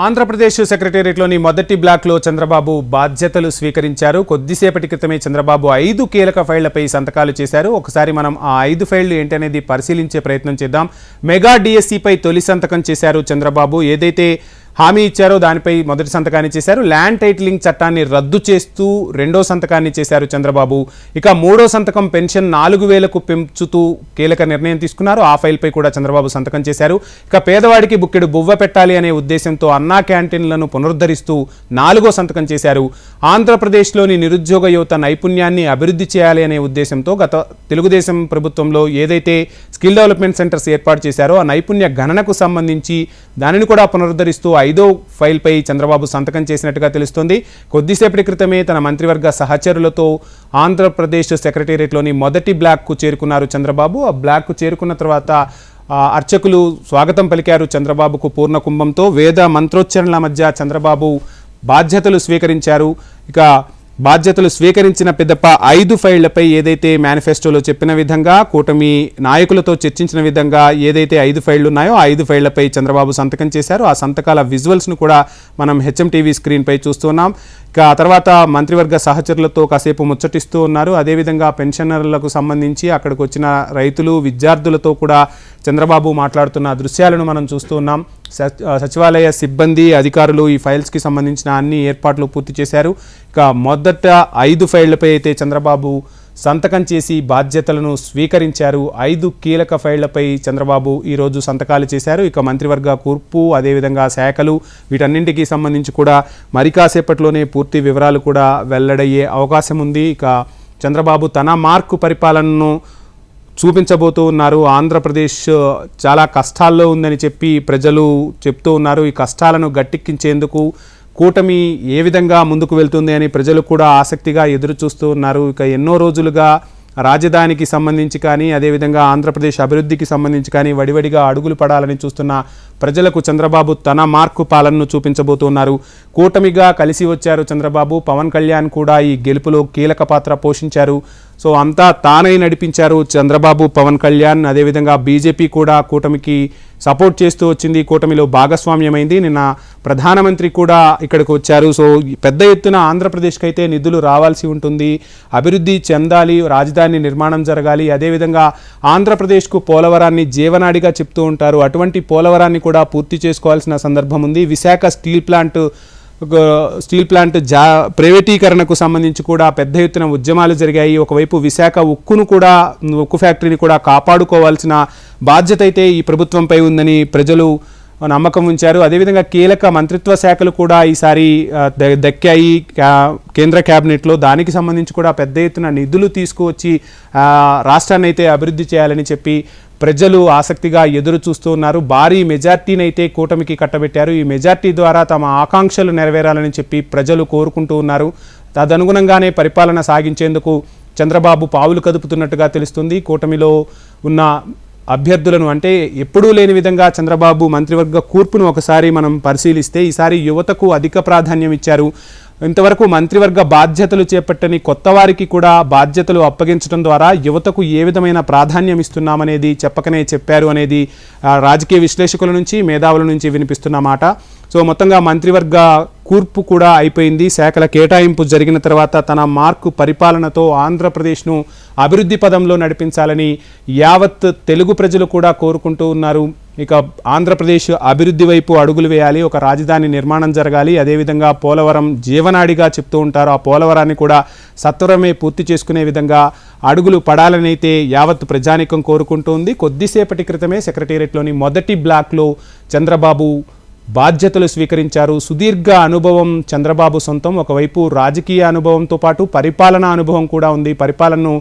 ఆంధ్రప్రదేశ్ సెక్రటేరియట్లోని మొదటి బ్లాక్లో చంద్రబాబు బాధ్యతలు స్వీకరించారు. కొద్దిసేపటి క్రితమే చంద్రబాబు 5 కీలక ఫైళ్లపై సంతకాలు చేశారు. ఒకసారి మనం ఆ 5 ఫైళ్లు ఏంటనేది పరిశీలించే ప్రయత్నం చేద్దాం. మెగా డిఎస్సిపై తొలి సంతకం చేశారు చంద్రబాబు. ఏదైతే హామీ ఇచ్చారో దానిపై మొదటి సంతకాన్ని చేశారు. ల్యాండ్ టైటిలింగ్ చట్టాన్ని రద్దు చేస్తూ రెండో సంతకాన్ని చేశారు చంద్రబాబు. ఇక మూడో సంతకం పెన్షన్ 4,000కు పెంచుతూ కీలక నిర్ణయం తీసుకున్నారు. ఆ ఫైల్పై కూడా చంద్రబాబు సంతకం చేశారు. ఇక పేదవాడికి బుక్కెడు బువ్వ పెట్టాలి అనే ఉద్దేశంతో అన్నా క్యాంటీన్లను పునరుద్ధరిస్తూ 4వ సంతకం చేశారు. ఆంధ్రప్రదేశ్లోని నిరుద్యోగ యువత నైపుణ్యాన్ని అభివృద్ధి చేయాలి అనే ఉద్దేశంతో గత తెలుగుదేశం ప్రభుత్వంలో ఏదైతే స్కిల్ డెవలప్మెంట్ సెంటర్స్ ఏర్పాటు చేశారో ఆ నైపుణ్య గణనకు సంబంధించి దానిని కూడా పునరుద్ధరిస్తూ 5వ ఫైల్పై చంద్రబాబు సంతకం చేసినట్టుగా తెలుస్తోంది. కొద్దిసేపటి క్రితమే తన మంత్రివర్గ సహచరులతో ఆంధ్రప్రదేశ్ సెక్రటేరియట్లోని మొదటి బ్లాక్కు చేరుకున్నారు చంద్రబాబు. ఆ బ్లాక్కు చేరుకున్న తర్వాత అర్చకులు స్వాగతం పలికారు చంద్రబాబుకు పూర్ణ కుంభంతో. వేద మంత్రోచ్చరణల మధ్య చంద్రబాబు బాధ్యతలు స్వీకరించారు. ఇక బాధ్యతలు స్వీకరించిన పిదప 5 ఫైళ్లపై ఏదైతే మేనిఫెస్టోలో చెప్పిన విధంగా కూటమి నాయకులతో చర్చించిన విధంగా ఏదైతే 5 ఫైళ్లు ఉన్నాయో ఆ 5 ఫైళ్లపై చంద్రబాబు సంతకం చేశారు. ఆ సంతకాల విజువల్స్ను కూడా మనం హెచ్ఎంటీవీ స్క్రీన్పై చూస్తున్నాం. ఇక ఆ తర్వాత మంత్రివర్గ సహచరులతో కాసేపు ముచ్చటిస్తూ ఉన్నారు. అదేవిధంగా పెన్షనర్లకు సంబంధించి అక్కడికి వచ్చిన రైతులు విద్యార్థులతో కూడా చంద్రబాబు మాట్లాడుతున్న దృశ్యాలను మనం చూస్తూ ఉన్నాం. సచివాలయ సిబ్బంది అధికారులు ఈ ఫైల్స్కి సంబంధించిన అన్ని ఏర్పాట్లు పూర్తి చేశారు. ఇక మొదట 5 ఫైళ్లపై అయితే చంద్రబాబు సంతకం చేసి బాధ్యతలను స్వీకరించారు. 5 కీలక ఫైళ్లపై చంద్రబాబు ఈరోజు సంతకాలు చేశారు. ఇక మంత్రివర్గ కూర్పు అదేవిధంగా శాఖలు వీటన్నింటికి సంబంధించి కూడా మరి కాసేపట్లోనే పూర్తి వివరాలు కూడా వెల్లడయ్యే అవకాశం ఉంది. ఇక చంద్రబాబు తన మార్కు పరిపాలనను చూపించబోతూ ఉన్నారు. ఆంధ్రప్రదేశ్ చాలా కష్టాల్లో ఉందని చెప్పి ప్రజలు చెప్తూ ఉన్నారు. ఈ కష్టాలను గట్టెక్కించేందుకు కూటమి ఏ విధంగా ముందుకు వెళ్తుంది అని ప్రజలు కూడా ఆసక్తిగా ఎదురు చూస్తూ ఉన్నారు. ఇక ఎన్నో రోజులుగా రాజధానికి సంబంధించి కానీ అదేవిధంగా ఆంధ్రప్రదేశ్ అభివృద్ధికి సంబంధించి కానీ వడివడిగా అడుగులు పడాలని చూస్తున్న ప్రజలకు చంద్రబాబు తన మార్కు పాలనను చూపించబోతున్నారు. కూటమిగా కలిసి వచ్చారు చంద్రబాబు. పవన్ కళ్యాణ్ కూడా ఈ గెలుపులో కీలక పాత్ర పోషించారు. సో అంతా తానై నడిపించారు చంద్రబాబు, పవన్ కళ్యాణ్. అదేవిధంగా బీజేపీ కూడా కూటమికి సపోర్ట్ చేస్తూ వచ్చింది, కూటమిలో భాగస్వామ్యమైంది. నిన్న ప్రధానమంత్రి కూడా ఇక్కడికి వచ్చారు. సో పెద్ద ఎత్తున ఆంధ్రప్రదేశ్కి అయితే నిధులు రావాల్సి ఉంటుంది, అభివృద్ధి చెందాలి, రాజధాని నిర్మాణం జరగాలి. అదేవిధంగా ఆంధ్రప్రదేశ్కు పోలవరాన్ని జీవనాడిగా చెప్తూ ఉంటారు. అటువంటి పోలవరాన్ని కూడా పూర్తి చేసుకోవాల్సిన సందర్భం ఉంది. విశాఖ స్టీల్ ప్లాంట్ ప్రైవేటీకరణకు సంబంధించి కూడా పెద్ద ఎత్తున ఉద్యమాలు జరిగాయి. ఒకవైపు విశాఖ ఉక్కు ఫ్యాక్టరీని కూడా కాపాడుకోవాల్సిన బాధ్యత అయితే ఈ ప్రభుత్వంపై ఉందని ప్రజలు నమ్మకం ఉంచారు. అదేవిధంగా కీలక మంత్రిత్వ శాఖలు కూడా ఈసారి దక్కాయి కేంద్ర క్యాబినెట్లో. దానికి సంబంధించి కూడా పెద్ద ఎత్తున నిధులు తీసుకువచ్చి రాష్ట్రాన్ని అయితే అభివృద్ధి చేయాలని చెప్పి ప్రజలు ఆసక్తిగా ఎదురు చూస్తూ ఉన్నారు. భారీ మెజార్టీని అయితే కూటమికి కట్టబెట్టారు. ఈ మెజార్టీ ద్వారా తమ ఆకాంక్షలు నెరవేరాలని చెప్పి ప్రజలు కోరుకుంటూ ఉన్నారు. తదనుగుణంగానే పరిపాలన సాగించేందుకు చంద్రబాబు పావులు కదుపుతున్నట్టుగా తెలుస్తుంది. కూటమిలో ఉన్న అభ్యర్థులను అంటే ఎప్పుడూ లేని విధంగా చంద్రబాబు మంత్రివర్గ కూర్పును ఒకసారి మనం పరిశీలిస్తే ఈసారి యువతకు అధిక ప్రాధాన్యం ఇచ్చారు. ఇంతవరకు మంత్రివర్గ బాధ్యతలు చేపట్టని కొత్త వారికి కూడా బాధ్యతలు అప్పగించడం ద్వారా యువతకు ఏ విధమైన ప్రాధాన్యం ఇస్తున్నామనేది చెప్పకనే చెప్పారు అనేది రాజకీయ విశ్లేషకుల నుంచి మేధావుల నుంచి వినిపిస్తున్న మాట. సో మొత్తంగా మంత్రివర్గ కూర్పు కూడా అయిపోయింది. శాఖల కేటాయింపు జరిగిన తర్వాత తన మార్కు పరిపాలనతో ఆంధ్రప్రదేశ్ను అభివృద్ధి పదంలో నడిపించాలని యావత్ తెలుగు ప్రజలు కూడా కోరుకుంటూ ఉన్నారు. ఇక ఆంధ్రప్రదేశ్ అభివృద్ధి వైపు అడుగులు వేయాలి, ఒక రాజధాని నిర్మాణం జరగాలి. అదేవిధంగా పోలవరం జీవనాడిగా చెప్తూ ఉంటారు. ఆ పోలవరాన్ని కూడా సత్వరమే పూర్తి చేసుకునే విధంగా అడుగులు పడాలని అయితే యావత్ ప్రజానికం కోరుకుంటోంది. కొద్దిసేపటి క్రితమే సెక్రటేరియట్లోని మొదటి బ్లాక్లో చంద్రబాబు బాధ్యతలు స్వీకరించారు. సుదీర్ఘ అనుభవం చంద్రబాబు సొంతం. ఒకవైపు రాజకీయ అనుభవంతో పాటు పరిపాలనా అనుభవం కూడా ఉంది. పరిపాలనను